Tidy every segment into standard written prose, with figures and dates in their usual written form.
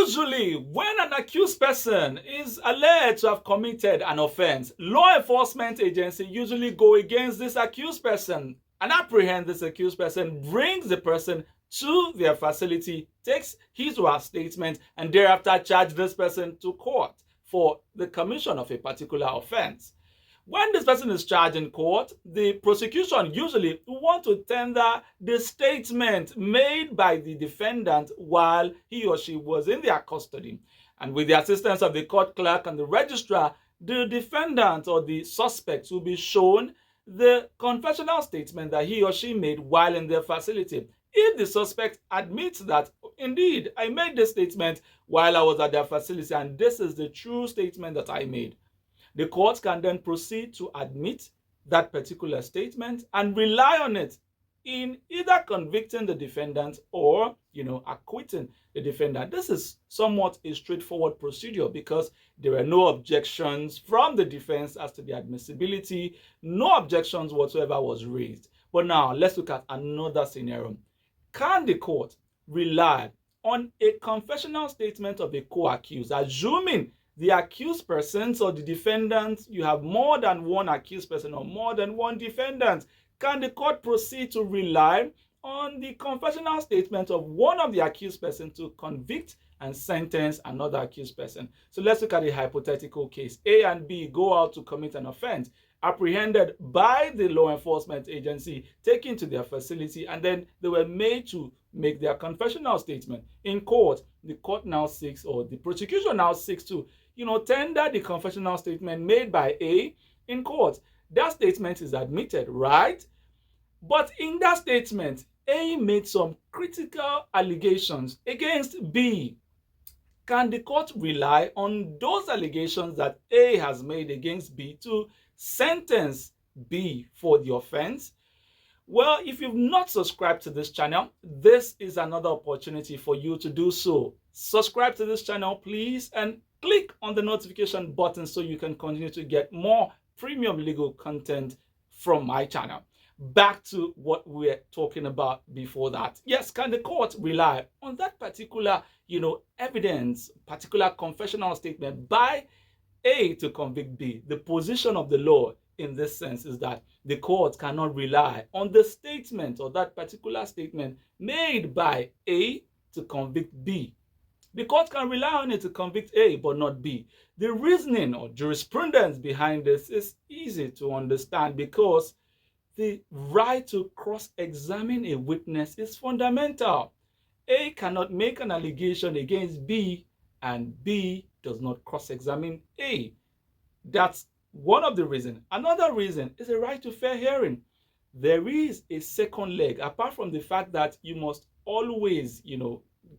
Usually, when an accused person is alleged to have committed an offense, law enforcement agency usually go against this accused person and apprehend this accused person, brings the person to their facility, takes his or her statement, and thereafter charge this person to court for the commission of a particular offense. When this person is charged in court, the prosecution usually want to tender the statement made by the defendant while he or she was in their custody. And with the assistance of the court clerk and the registrar, the defendant or the suspect will be shown the confessional statement that he or she made while in their facility. If the suspect admits that, indeed, I made this statement while I was at their facility and this is the true statement that I made, the court can then proceed to admit that particular statement and rely on it in either convicting the defendant or, acquitting the defendant. This is somewhat a straightforward procedure because there were no objections from the defense as to the admissibility. No objections whatsoever was raised. But now let's look at another scenario. Can the court rely on a confessional statement of a co-accused, assuming the accused persons or the defendant, you have more than one accused person or more than one defendant? Can the court proceed to rely on the confessional statement of one of the accused persons to convict and sentence another accused person? So let's look at a hypothetical case. A and B go out to commit an offense, apprehended by the law enforcement agency, taken to their facility, and then they were made to make their confessional statement. In court, the court now seeks, or the prosecution now seeks to tender the confessional statement made by A in court. That statement is admitted, right? But in that statement, A made some critical allegations against B. Can the court rely on those allegations that A has made against B to sentence B for the offense? Well, if you've not subscribed to this channel, this is another opportunity for you to do so. Subscribe to this channel, please, and click on the notification button so you can continue to get more premium legal content from my channel. Back to what we're talking about before that. Yes, can the court rely on that particular, evidence, particular confessional statement by A to convict B? The position of the law in this sense is that the court cannot rely on the statement or that particular statement made by A to convict B. The court can rely on it to convict A, but not B. The reasoning or jurisprudence behind this is easy to understand because the right to cross-examine a witness is fundamental. A cannot make an allegation against B and B does not cross-examine A. That's one of the reasons. Another reason is a right to fair hearing. There is a second leg, apart from the fact that you must always,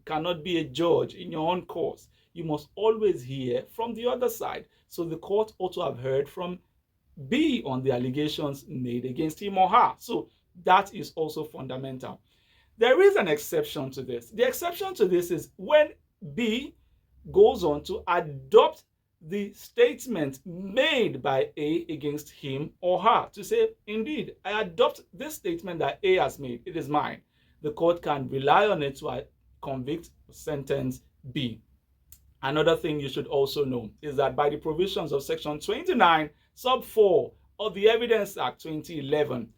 cannot be a judge in your own cause. You must always hear from the other side. So the court ought to have heard from B on the allegations made against him or her. So that is also fundamental. There is an exception to this. The exception to this is when B goes on to adopt the statement made by A against him or her to say, indeed, I adopt this statement that A has made. It is mine. The court can rely on it to convict or sentence B. Another thing you should also know is that by the provisions of Section 29, Sub 4 of the Evidence Act 2011,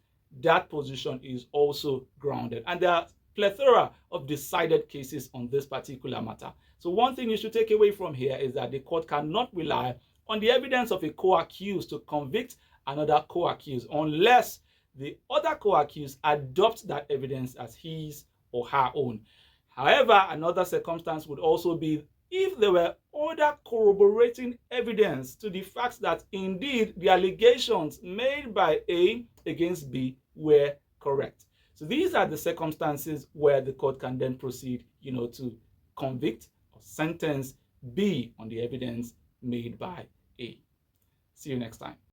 that position is also grounded. And there are plethora of decided cases on this particular matter. So one thing you should take away from here is that the court cannot rely on the evidence of a co-accused to convict another co-accused unless the other co-accused adopts that evidence as his or her own. However, another circumstance would also be if there were other corroborating evidence to the fact that indeed the allegations made by A against B were correct. So these are the circumstances where the court can then proceed, to convict or sentence B on the evidence made by A. See you next time.